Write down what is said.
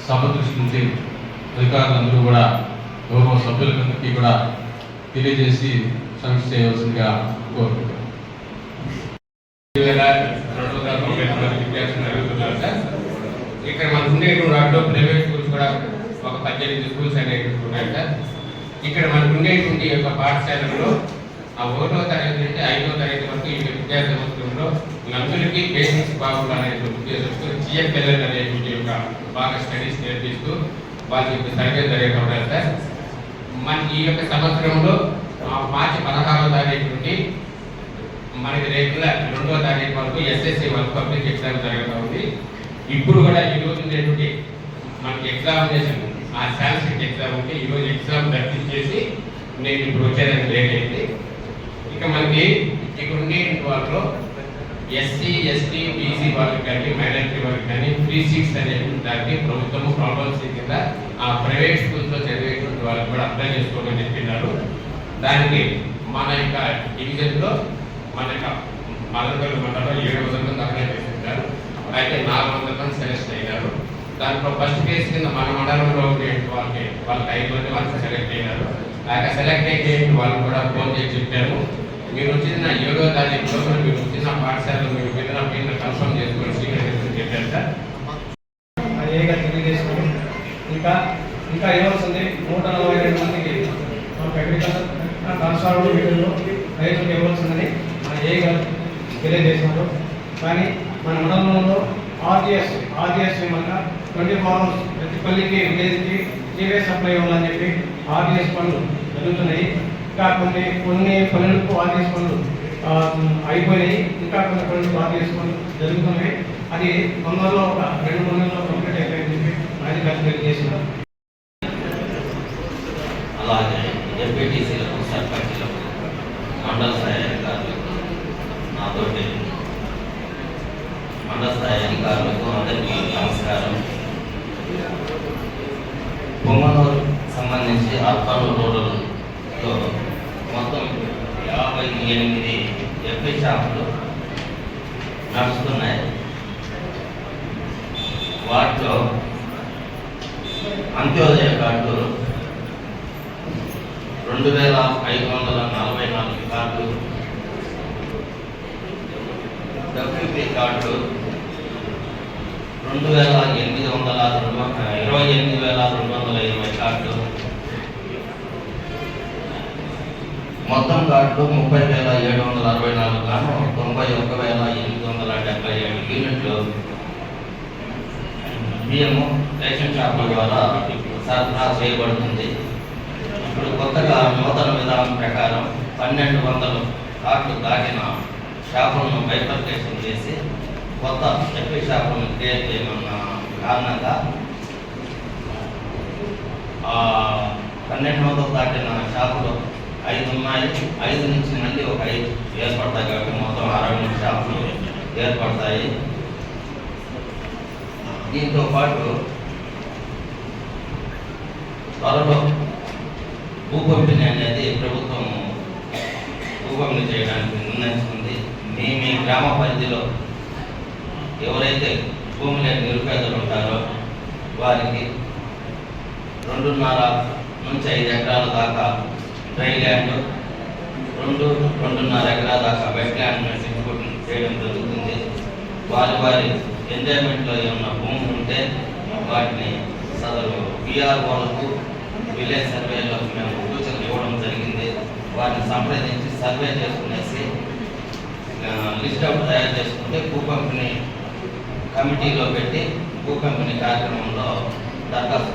సభ దృష్టి నుంచి అధికారులందరూ కూడా గౌరవ సభ్యులందరికీ కూడా తెలియజేసి సమీక్ష చేయవలసిందిగా కోరుకుంటున్నాను. ఇక్కడ మనకు ఉండేటువంటి వాటిలో ప్రైవేట్ స్కూల్స్ కూడా ఒక 18 స్కూల్స్ అనేవి ఉన్నాయి సార్. ఇక్కడ మనకు ఉండేటువంటి యొక్క పాఠశాలలో ఆ 1వ తరగతి నుండి 5వ తరగతి వరకు ఈ విద్యా సంవత్సరంలో నందులకి బేసిక్స్ బాగుండాలనే ఉద్దేశంతో జిఎఫ్ఎల్ఎల్ అనేటువంటి యొక్క బాగా స్టడీస్ నేర్పిస్తూ వాళ్ళ యొక్క సర్వే జరగడం సార్. మనకి ఈ యొక్క సంవత్సరంలో మార్చి 16వ తారీఖు నుండి మనకి రెగ్యులర్ 2వ తారీఖు వరకు ఎస్ఎస్సి వరకు పబ్లిక్ ఎగ్జామ్ జరుగుతుంది. ఇప్పుడు కూడా ఈరోజు ఉండేటువంటి మనకి ఎగ్జామినేషన్ ఆ సాంస్క్రిట్ ఎగ్జామ్ ఉంటే ఈరోజు ఎగ్జామ్ దర్శించేసి నేను ఇప్పుడు వచ్చేదానికి లేట్ అయింది. ఇక మనకి ఇక్కడ ఉండే వాళ్ళలో ఎస్సీ ఎస్టీ బీసీ వాళ్ళకి కానీ మైనారిటీ వాళ్ళకి కానీ ఫ్రీ సీట్స్ అనేటువంటి దానికి ప్రభుత్వము ప్రాబ్లమ్స్ కింద ఆ ప్రైవేట్ స్కూల్స్లో చదివేటువంటి వాళ్ళకి కూడా అప్లై చేసుకోవాలని చెప్పినారు. దానికి మన యొక్క డివిజన్లో మన యొక్క మదనపల్లి మండలంలో 700 మంది అప్లై చేస్తున్నారు. అయితే 400 మంది సెలెక్ట్ అయినారు. దాంట్లో ఫస్ట్ ఫేజ్ కింద మన మండలంలో ఉండే వాళ్ళకి 5 మంది వాళ్ళకి సెలెక్ట్ అయినారు. అలాగే సెలెక్ట్ అయితే వాళ్ళు కూడా ఫోన్ చేసి చెప్పాము, మీరు వచ్చిన 7వ తారీఖులో మీరు వచ్చిన పాఠశాలలో మీరు వెళ్ళిన కన్ఫర్మ్ చేసుకొని స్వీకరించని చెప్పారు సార్. తెలియజేసుకుని ఇంకా ఏమవుతుంది 142 మందికి మనకు అగ్రికల్చర్ ట్రాన్స్ఫార్మర్ వీటిల్లో రైతులకు ఇవ్వాల్సిందని మన ఏ గారు తెలియజేసినారు. కానీ మన మండలంలో ఆర్డిఎస్ మన 24 hours ప్రతి పల్లికి విలేజ్కి జీవే సప్లై ఇవ్వాలని చెప్పి ఆర్డిఎస్ పనులు జరుగుతున్నాయి. ఇంకా కొన్ని పనులకు ఆర్డిఎస్ పనులు అయిపోయినాయి. ఇంకా కొన్ని పనులకు ఆర్డిఎస్ పనులు జరుగుతున్నాయి. అది తొందరలో ఒక 2-3 నెలల్లో కంప్లీట్ అయిపోయిందని చెప్పి అధికారులు తెలియజేసినారు. అలాగే ఎంపీటీసీలకు సర్పంచ్లకు మండల స్థాయి అధికారులకు నాతోటి మండల స్థాయి అధికారులకు అందరికీ నమస్కారం. పొంగనూరు సంబంధించి అర్బన్ రూరల్లో మొత్తం 58 ఎఫ్ఐ షాపులు నడుస్తున్నాయి. వాటిలో అంత్యోదయ కార్డులు 2544 కార్డులు, డబ్ల్యూపీ కార్డులు 28,220 కార్డులు, మొత్తం కార్డులు 30,764 గాను 91,877 యూనిట్లు బియ్యము రేషన్ షాపుల ద్వారా సరఫరా చేయబడుతుంది. ఇప్పుడు కొత్తగా నూతన విధానం ప్రకారం 1200 కార్డులు దాటిన షాపులను బైఫర్కేషన్ చేసి కొత్త ఎఫ్ఐ షాపులను క్రియేట్ చేయమన్న కారణంగా 1200 దాటిన షాపులు 5 ఉన్నాయి. 5 నుంచి మళ్ళీ ఒక 5 ఏర్పడతాయి కాబట్టి మొత్తం 63 షాపులు ఏర్పడతాయి. దీంతో పాటు త్వరలో భూ పంపిణీ అనేది ప్రభుత్వం భూ పంపిణీ చేయడానికి నిర్ణయించుకుంది. మీ గ్రామ పరిధిలో ఎవరైతే భూమి లేని నిరుపేదలు ఉంటారో వారికి 2.5 నుంచి 5 ఎకరాల దాకా డ్రై ల్యాండ్, 2.5 ఎకరాల దాకా వెట్ ల్యాండ్ డిస్ట్రిబ్యూట్ చేయడం జరుగుతుంది. వారి ఎంజాయ్మెంట్లో ఏమన్నా భూములు ఉంటే వాటిని సదరు బీఆర్ఓలకు విలేజ్ సర్వేలో మేము సూచనలు ఇవ్వడం జరిగింది. వాటిని సంప్రదించి సర్వే చేసుకునేసి లిస్ట్ అవుట్ తయారు చేసుకుంటే భూ పంపిణీ కమిటీలో పెట్టి భూ పంపిణీ కార్యక్రమంలో దరఖాస్తు